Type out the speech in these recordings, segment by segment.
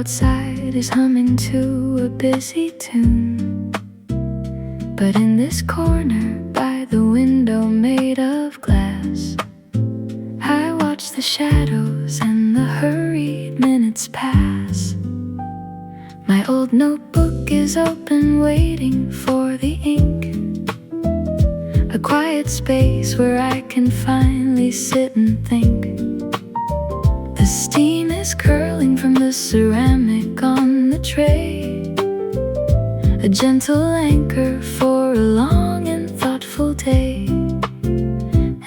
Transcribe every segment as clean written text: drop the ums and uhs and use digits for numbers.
outside is humming to a busy tune, but in this corner by the window made of glass, I watch the shadows and the hurried minutes pass. My old notebook is open, waiting for the ink, a quiet space where I can finally sit and think. The steam is curling from the ceramic on the tray, a gentle anchor for a long and thoughtful day.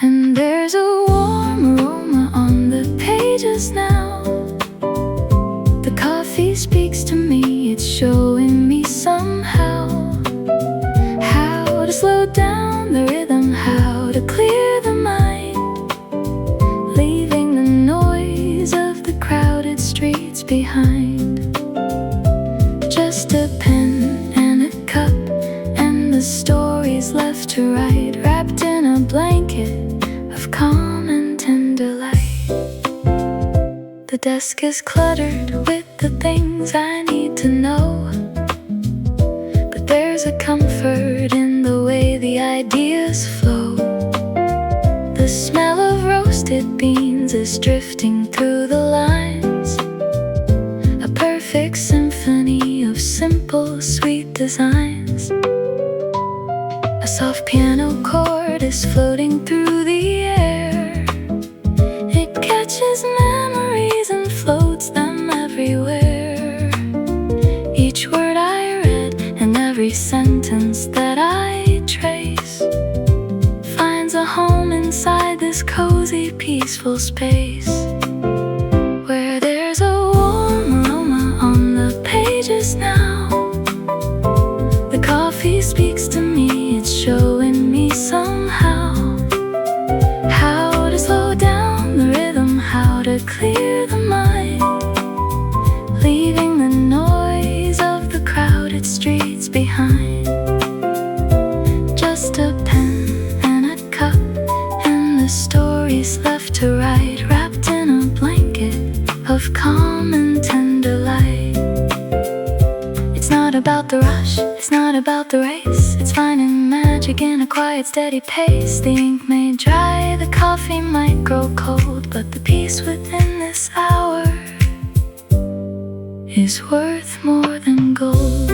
And there's a warm aroma on the pages now. The coffee speaks to me, it's showing me somehow how to slow down the rhythm, how to clear the mind, leaving the noise of the crowded streets behind. Just a pen and a cup, and the stories left to write, wrapped in a blanket of calm and tender light. The desk is cluttered with the things I need to know, but there's a comfort in the way the ideas flow. The smell of roasted beans is drifting through the lines, a perfect symphony of simple, sweet designs. A soft piano chord is floating through the air. It catches memories and floats them everywhere. Each word I read and every sentence that I trace finds a home inside this cozy, peaceful space, where there's a warm aroma on the pages now. The coffee speaks to me, it's showing me somehow how to slow down the rhythm, how to clear the mind, leaving the noise of the crowded streets behind. Just a pen and a cup, and the stories left to write, wrapped in a blanket of calm and tender light. It's not about the rush, it's not about the race, it's finding magic in a quiet, steady pace. The ink may dry, the coffee might grow cold, but the peace within this hour is worth more than gold.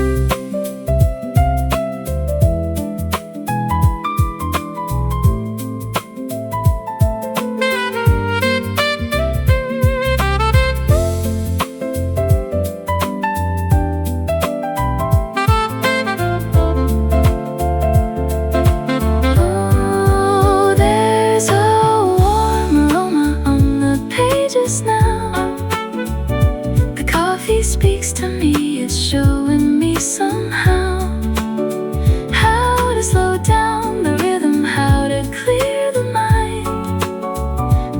Speaks to me, it's showing me somehow how to slow down the rhythm, how to clear the mind,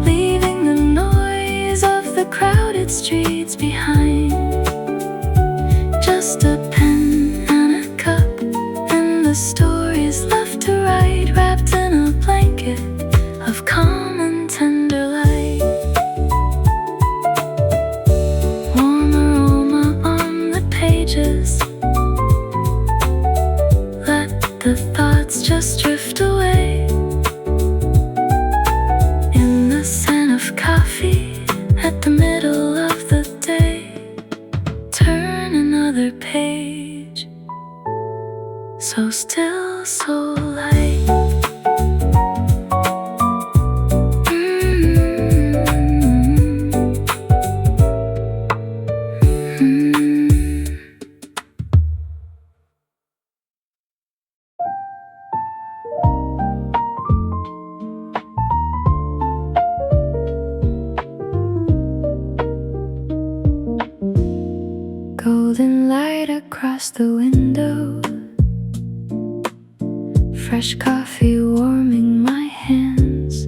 leaving the noise of the crowded streets behind. Just a pen and a cup, and the stories left to write, wrapped in a blanket of calm and tender light. Let the thoughts just drift away in the scent of coffee at the middle of the day. Turn another page, so still, so light. Golden light across the window, fresh coffee warming my hands.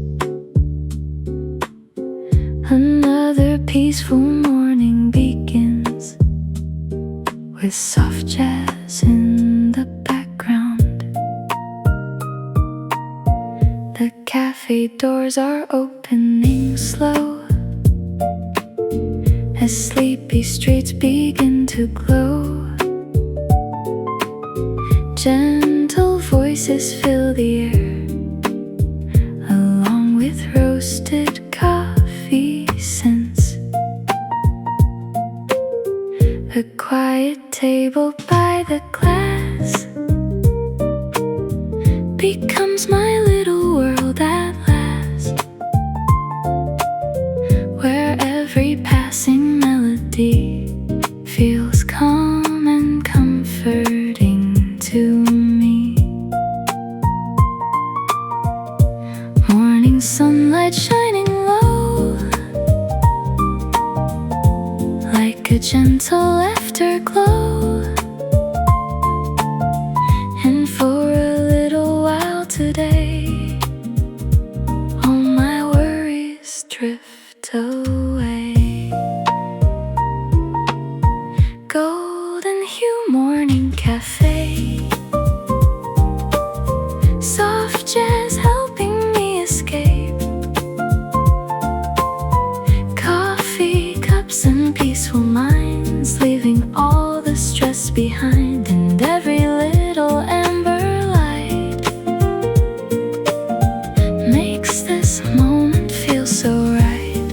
Another peaceful morning begins with soft jazz in the background. The cafe doors are opening slow as sleepy sleepy streets begin to glow. Gentle voices fill the air, along with roasted coffee scents. A quiet table by the glass becomes my little world at last, where every passing melody feels calm and comforting to me. Morning sunlight shining low, like a gentle afterglow. And for a little while today, all my worries drift away. Golden Hue Morning Cafe, soft jazz helping me escape. Coffee cups and peaceful minds, leaving all the stress behind. And every little amber light makes this moment feel so right.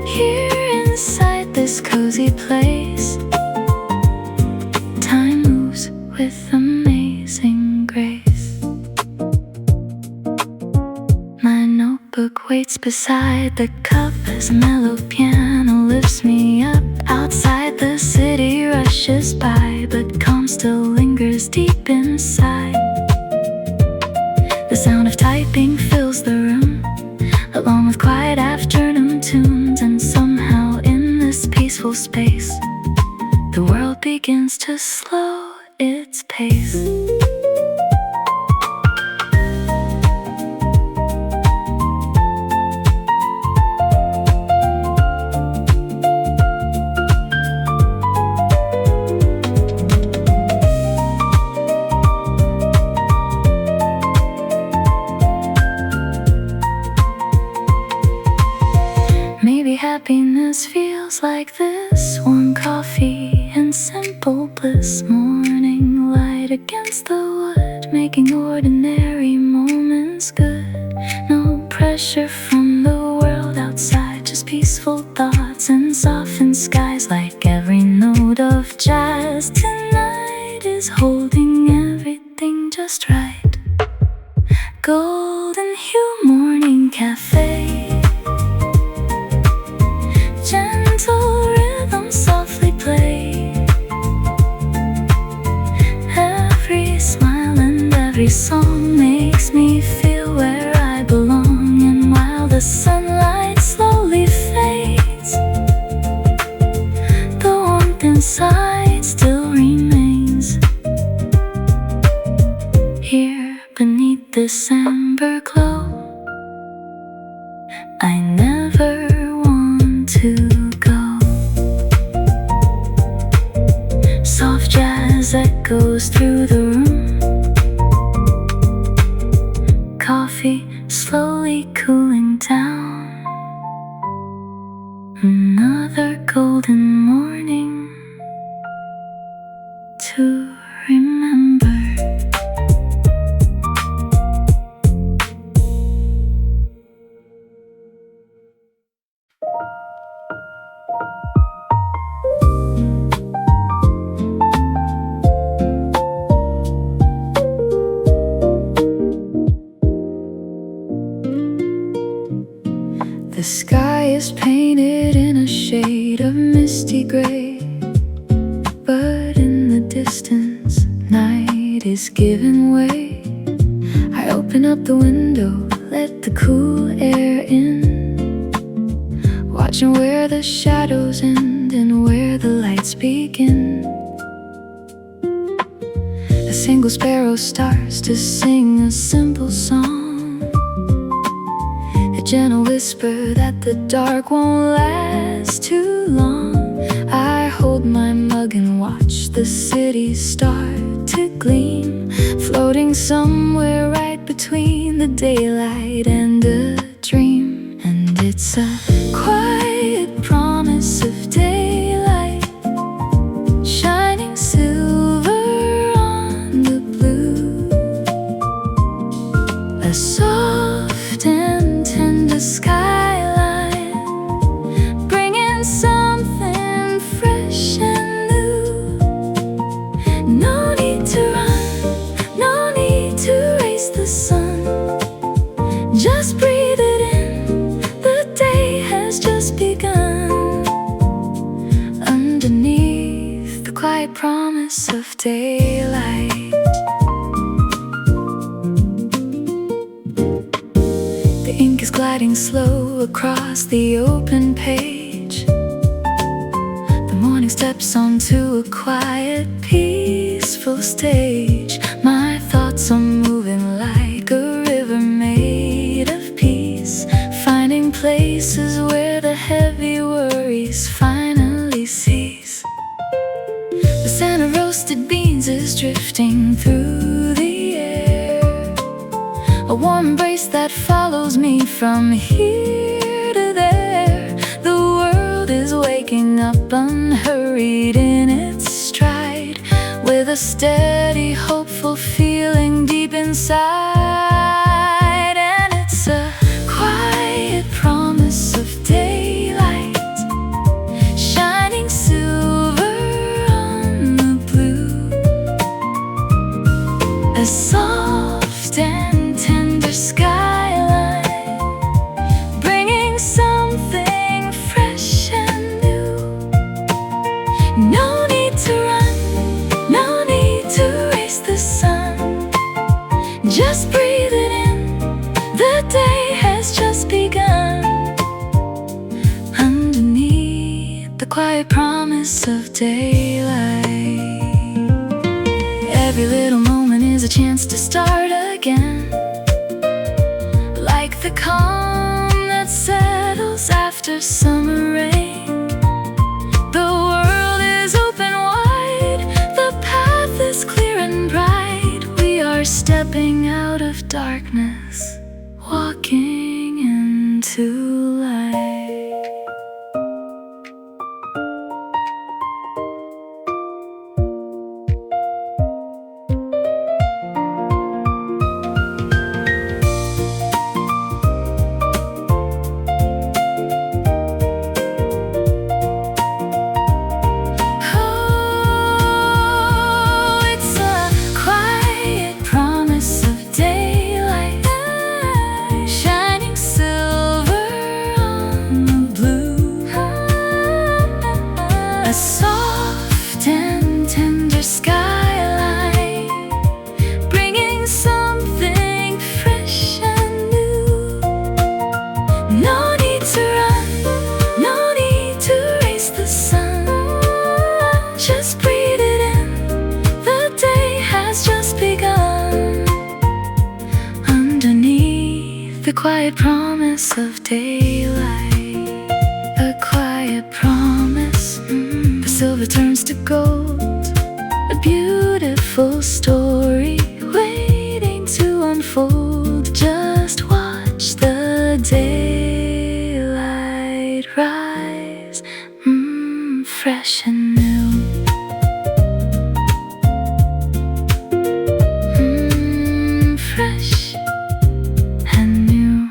Here inside this cozy place, time moves with amazing grace. My notebook waits beside the cup as a mellow piano lifts me up. Outside the city rushes by, but calm still lingers deep inside. The sound of typing fills the room, along with quiet afternoon tunes. And somehow in this peaceful space, the world begins to slow its pace. Maybe happiness feels like this: warm coffee and simple bliss. Morning light against the wood, making ordinary moments good. No pressure from the world outside, just peaceful thoughts and softened skies. Like every note of jazz tonight is holding everything just right. Golden Hue Morning Cafe, gentle rhythm softly play. Every smile and every song makes me feel where I belong. And while the sunlight slowly fades, the warmth inside still remains. Here beneath this amber glow, I never want to go. Soft jazz echoes through the room, coffee slowly cooling down. Another golden morning to remember. The sky is painted in a shade of misty gray, but in the distance, night is giving way. I open up the window, let the cool air in, watching where the shadows end and where the lights begin. A single sparrow starts to sing a simple song, a gentle whisper that the dark won't last too long. I hold my mug and watch the city start to gleam, floating somewhere right between the daylight and a dream. And it's a quiet promise of daylight. The ink is gliding slow across the open page. The morning steps onto a quiet, peaceful stage. My thoughts are moving like a river made of peace, finding places where the heavy worries finally cease. The scent of roasted beans is drifting through the air, a warm embrace that follows me from here to there. The world is waking up unhurried in its stride, with a steady, hopeful feeling deep inside. And it's a quiet promise of daylight, shining silver on the blue. A soft and tender skyline, bringing something fresh and new. No need to run, no need to race the sun. Just breathe it in, the day has just begun. Underneath the quiet promise of daylight, every little moment is a chance to start again, like the calm that settles after summer rain. The world is open wide, the path is clear and bright. We are stepping out of darkness, walking into light. A soft and tender skyline, bringing something fresh and new. No need to run, no need to race the sun. Just breathe it in, the day has just begun. Underneath the quiet promise of daylight, a quiet promise. The silver turns to gold, a beautiful story waiting to unfold. Just watch the daylight rise, fresh and new. Fresh and new.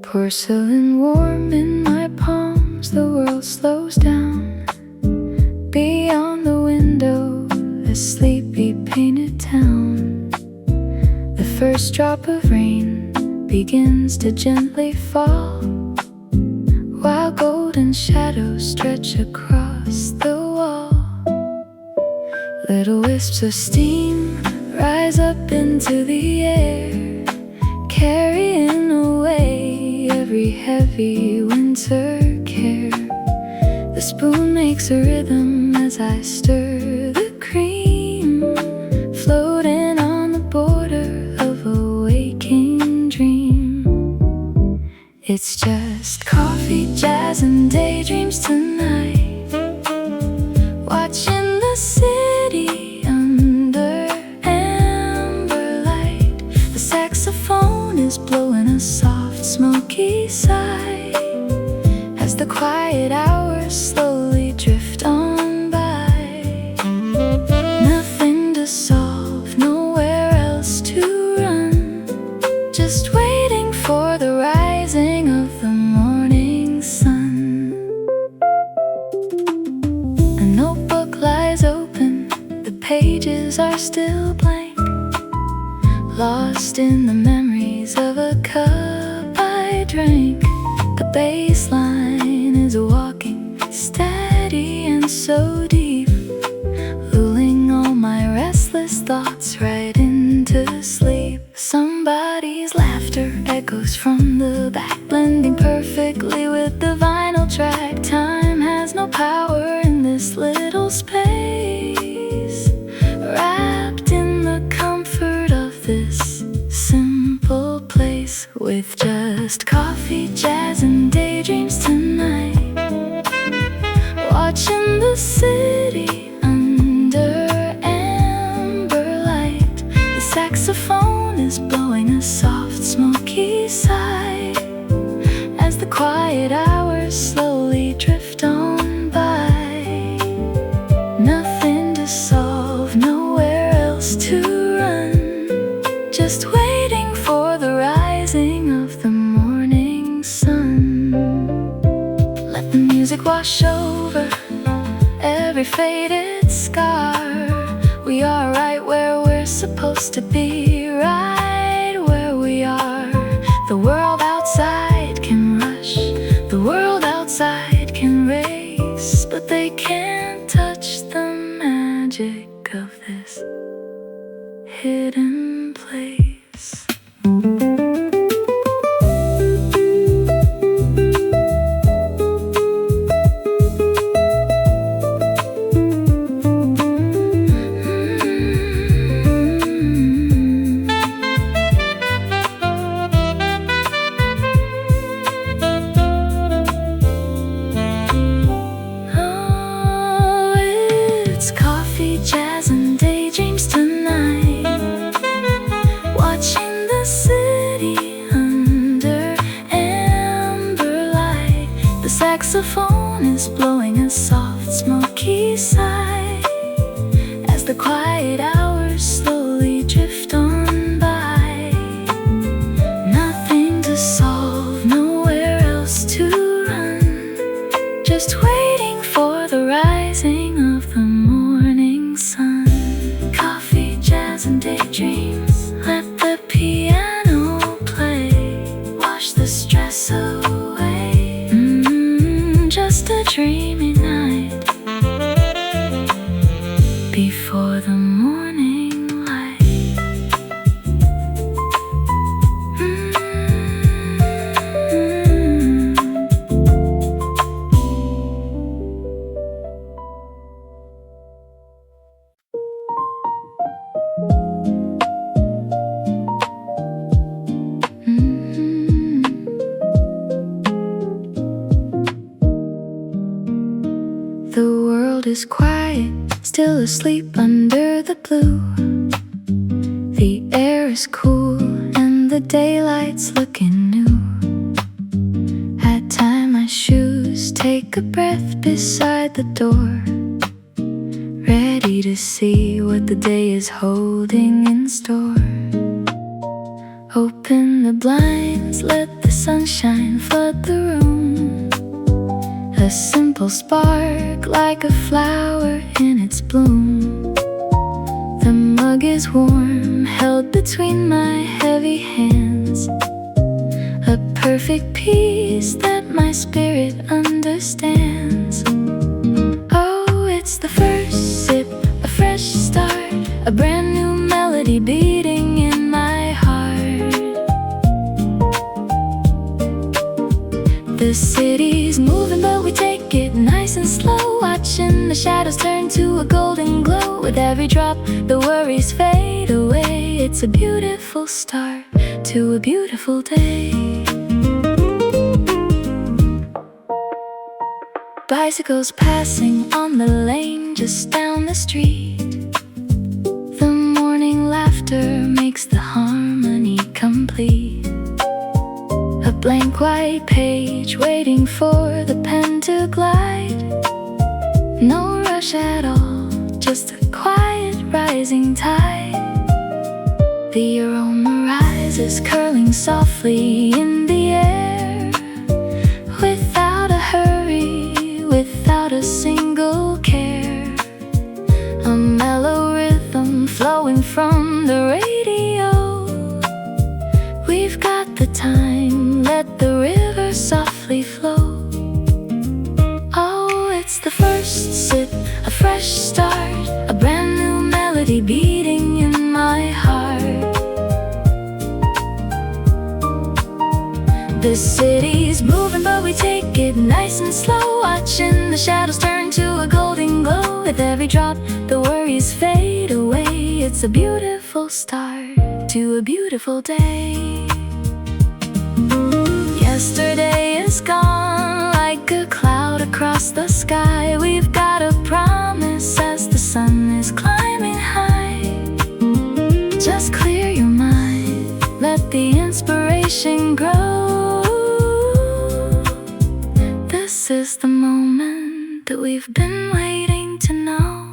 Porcelain warm in my palms, the world slows down. Beyond the window, a sleepy painted town. The first drop of rain begins to gently fall, while golden shadows stretch across the wall. Little wisps of steam rise up into the air, carrying away every heavy winter care. The spoon makes a rhythm as I stir the cream, floating on the border of a waking dream. It's just coffee, jazz, and daydreams tonight, watching the city under amber light. The saxophone is blowing a soft, smoky sigh as the quiet hours slowly drift on by. Nothing to solve, nowhere else to run, just waiting for the rising of the morning sun. A notebook lies lost in the memories of a cup I drank. The bass line is walking steady and so deep, lulling all my restless thoughts right into sleep. Somebody's laughter echoes from the back, blending perfectly with the vinyl track. Time has no power in this little space, wrapped in the comfort of this simple place, with just coffee, jazz, and daydreams tonight. Watching the city under amber light, the saxophone is blowing a soft, smoky sigh as the quiet hours slowly drift on by. Nothing to solve, nowhere else to run, just waiting for the rising of the morning sun. Let the music wash over every faded scar. We are right where we're supposed to be, right where we are. The world outside can rush, the world outside can race, but they can't touch the magic of this hidden place. Jazz and daydreams tonight, watching the city under amber light. The saxophone is blowing a soft, smoky sigh as the quiet hours slowly drift on by. Nothing to solve, nowhere else to run, just waiting for the rising of the morning sun. Coffee, jazz, and daydreams, let the piano play, wash the stress away. Just a dreamy night before the morning light. The world is quiet, still asleep under the blue. The air is cool and the daylight's looking new. I tie my shoes, take a breath beside the door, ready to see what the day is holding in store. Open the blinds, let the sunshine flood the room. A simple spark like a flower in its bloom. The mug is warm, held between my heavy hands, a perfect peace that my spirit understands. Oh, it's the first sip, a fresh start, a brand new melody beating in my heart. The city's moving, but we take it nice and slow, watching the shadows turn to a golden glow. With every drop, the worries fade away. It's a beautiful start to a beautiful day. Bicycles passing on the lane just down the street. The morning laughter makes the harmony complete. A blank white page waiting for the pen to glide. No rush at all, just a quiet rising tide. The aroma rises, curling softly in the air, without a hurry, without a single care. A mellow rhythm flowing from the radio, softly flow. Oh, it's the first sip, a fresh start, a brand new melody beating in my heart. The city's moving, but we take it nice and slow, watching the shadows turn to a golden glow. With every drop, the worries fade away. It's a beautiful start to a beautiful day. Yesterday is gone like a cloud across the sky. We've got a promise as the sun is climbing high. Just clear your mind, let the inspiration grow. This is the moment that we've been waiting to know.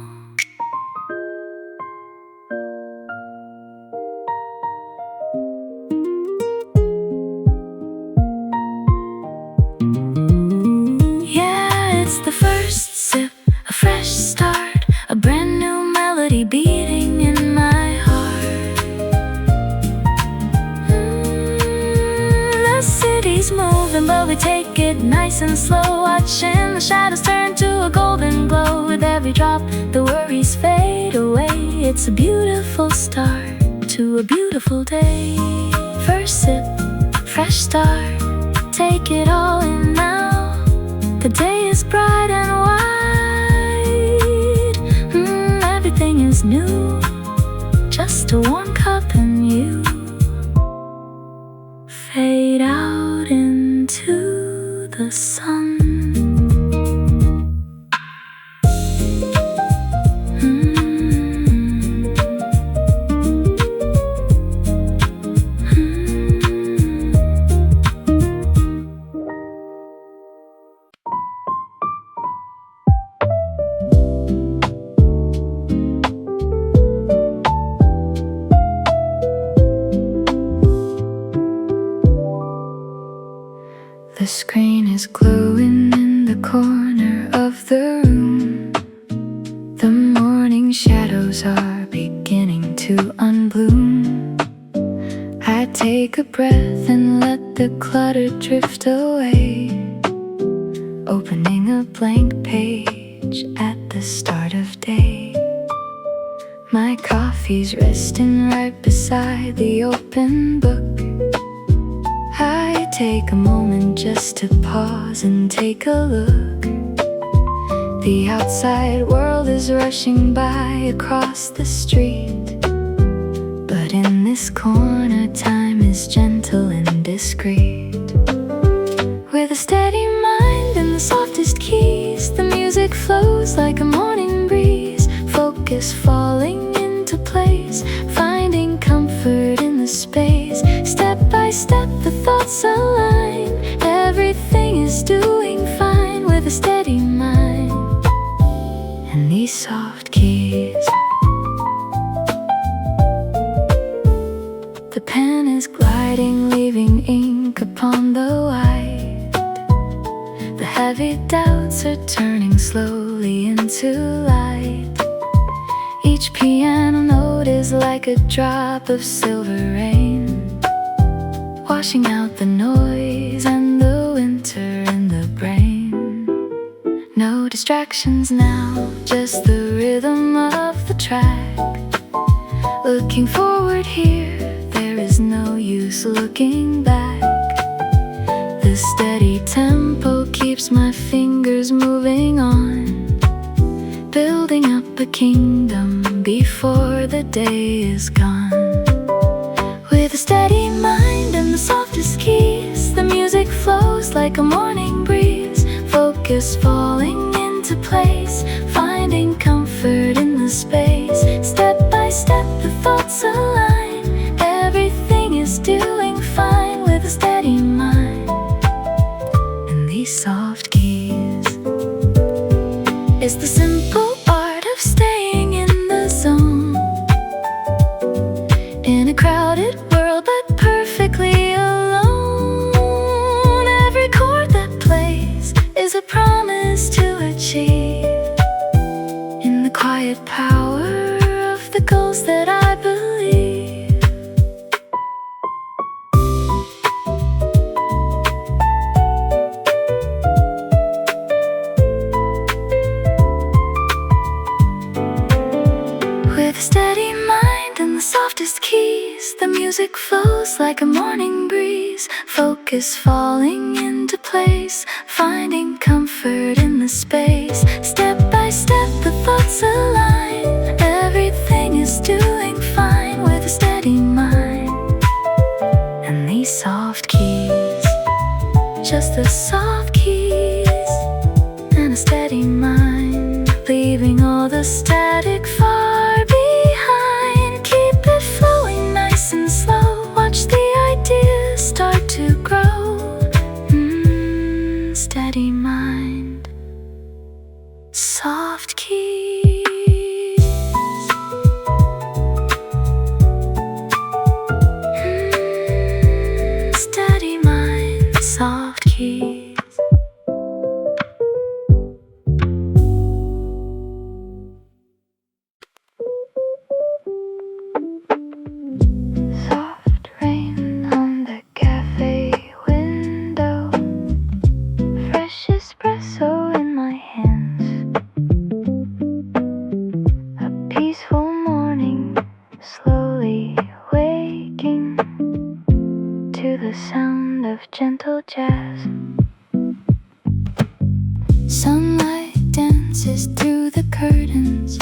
Yeah, it's the first sip, a fresh start, a brand new melody beating in my heart. The city's moving, but we take it nice and slow, watching the shadows turn to a golden glow. With every drop, the worries fade away. It's a beautiful start to a beautiful day. First sip, fresh start, take it all in now. The day is bright and wide. Everything is new, just a warm cup and you. Fade out into the sun. The screen is glowing in the corner of the room. The morning shadows are beginning to unbloom. I take a breath and let the clutter drift away, opening a blank page at the start of day. My coffee's resting right beside the open book. I take a moment just to pause and take a look. The outside world is rushing by across the street, but in this corner time is gentle and discreet. With a steady mind and the softest keys, the music flows like a morning breeze. Focus falling into place, finding comfort in the space. Step by step the thoughts align, everything is doing fine. With a steady mind and these soft keys, the pen is gliding, leaving ink upon the white. The heavy doubts are turning slowly into light. Each piano note is like a drop of silver rain, washing out the noise and the winter in the brain. No distractions now, just the rhythm of the track. Looking forward here, there is no use looking back. The steady tempo keeps my fingers moving on, building up a kingdom before the day is gone. With a steady mind and the softest keys, the music flows like a morning breeze. Focus falling into place, finding comfort in the space. Step by step the thoughts align, everything is doing fine. With a steady mind and these soft keys, it's the simple art of staying in the zone, in a crowded world but perfectly alone. Every chord that plays is a promise to achieve Feels like a morning breeze, focus falling into place, finding comfort in the space. Step by step the thoughts align, everything is doing fine with a steady mind. And these soft keys, just the soft keys, and a steady mind, leaving all the static far behind. Keep it flowing nice and slow, watch the ideas start to grow. Steady mind, soft keys. Steady mind, soft keys. Soft rain on the cafe window, fresh espresso in my hands. A peaceful morning, slowly waking to the sound of gentle jazz. Sunlight dances through the curtains,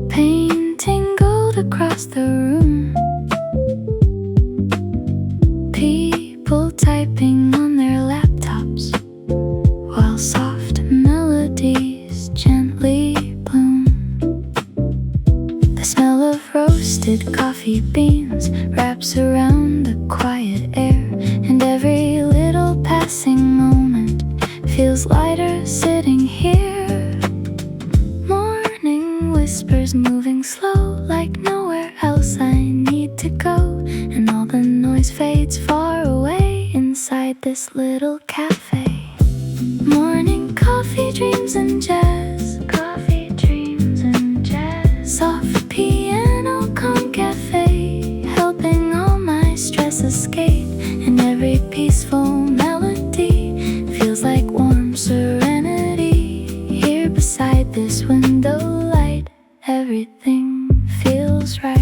painting gold across the room. People typing on their laptops while soft melodies gently bloom. The smell of roasted coffee beans wraps around the quiet air, and every little passing moment feels lighter sitting here. Morning whispers moving slow, like nowhere else I need to go, and all the noise fades far away inside this little cafe. Morning coffee, dreams and jazz. Coffee, dreams and jazz. Soft piano, calm cafe, helping all my stress escape. And every peaceful melody feels like warm serenity. Here beside this window light, everything feels right.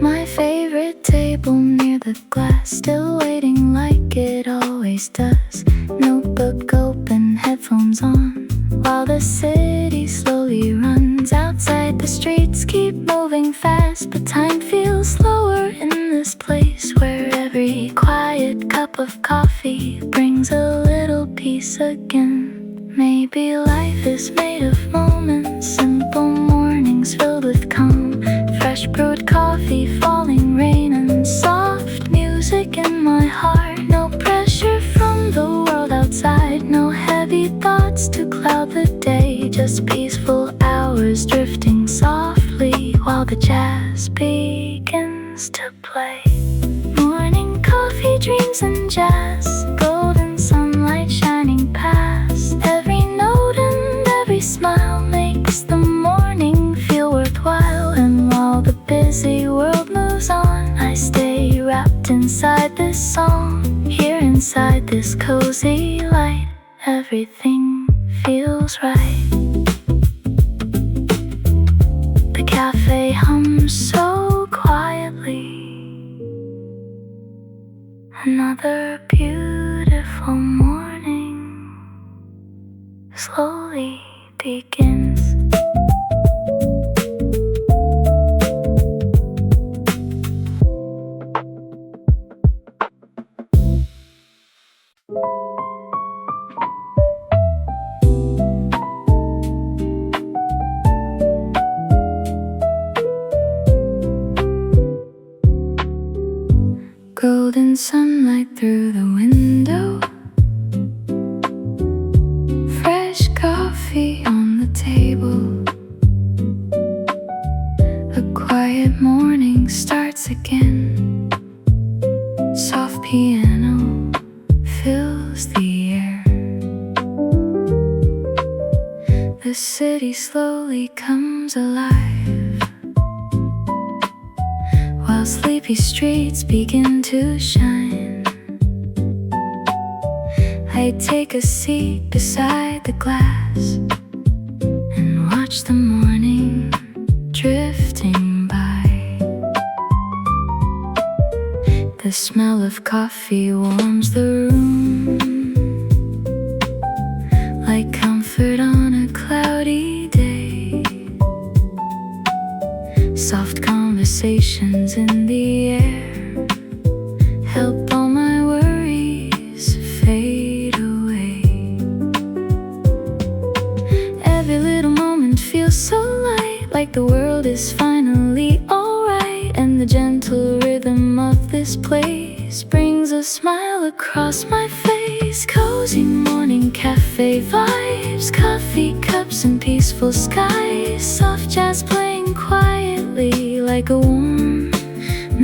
My favorite table near the glass, still waiting like it always does. Notebook open, headphones on, while the city slowly runs. Outside the streets keep moving fast, but time feels slower in this place where every quiet cup of coffee brings a little peace again. Maybe life is made of moments, simple mornings filled with calm, fresh brewed coffee, falling rain, and soft music in my heart. No pressure from the world outside, no heavy thoughts to cloud the day, just peaceful hours drifting softly while the jazz begins to play. Morning coffee, dreams and jazz, golden sunlight shining past. Every note and every smile makes the morning feel worthwhile. And while the busy world moves on, I stay wrapped inside this song. Here inside this cozy light, everything feels right. The cafe hums so quietly. Another beautiful morning slowly begins. Golden sunlight through the window, fresh coffee on the table. A quiet morning starts again. Soft piano fills the air. The city slowly comes alive, while sleepy streets begin to shine. I take a seat beside the glass and watch the morning drifting by. The smell of coffee warms the room like comfort on a cloudy day. Soft conversations in the air help all my worries fade away. Every little moment feels so light, like the world is finally alright. And the gentle rhythm of this place brings a smile across my face. Cozy morning cafe vibes, coffee cups and peaceful skies. Soft jazz playing quietly like a warm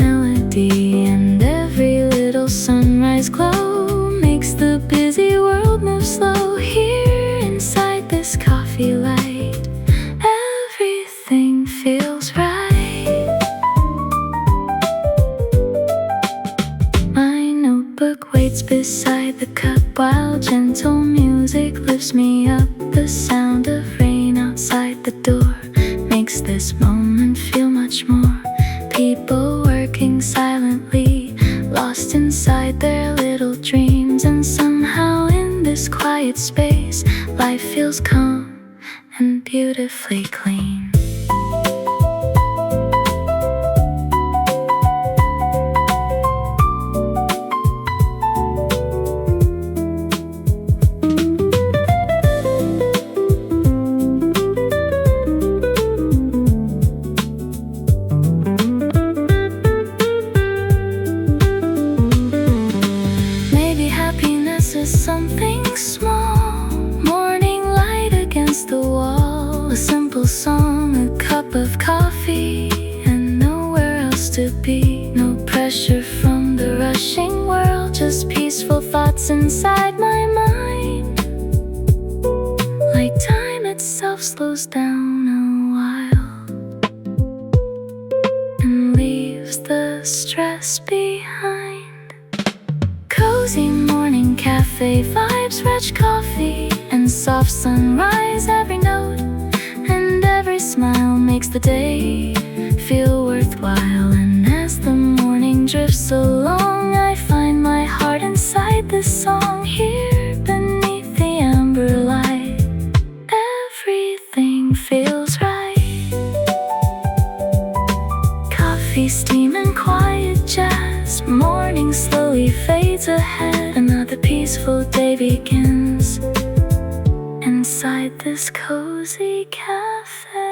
melody. And every little sunrise glow makes the busy world move slow. Here inside this coffee light, everything feels right. My notebook waits beside the cup while gentle music lifts me up. The sound of rain outside the door makes this moment feel much more. People working silently, lost inside their little dreams. And somehow in this quiet space, life feels calm and beautifully clean. Something small, morning light against the wall, a simple song, a cup of coffee, and nowhere else to be. No pressure from the rushing world, just peaceful thoughts inside my mind. Like time itself slows down a while and leaves the stress behind. Cozy morning cafe vibes, rich coffee and soft sunrise. Every note and every smile makes the day feel worthwhile. And as the morning drifts along, I find my heart inside this song. Here beneath the amber light, everything feels right. Coffee, steam and quiet jazz, morning slowly fades ahead. Another peaceful day begins inside this cozy cafe.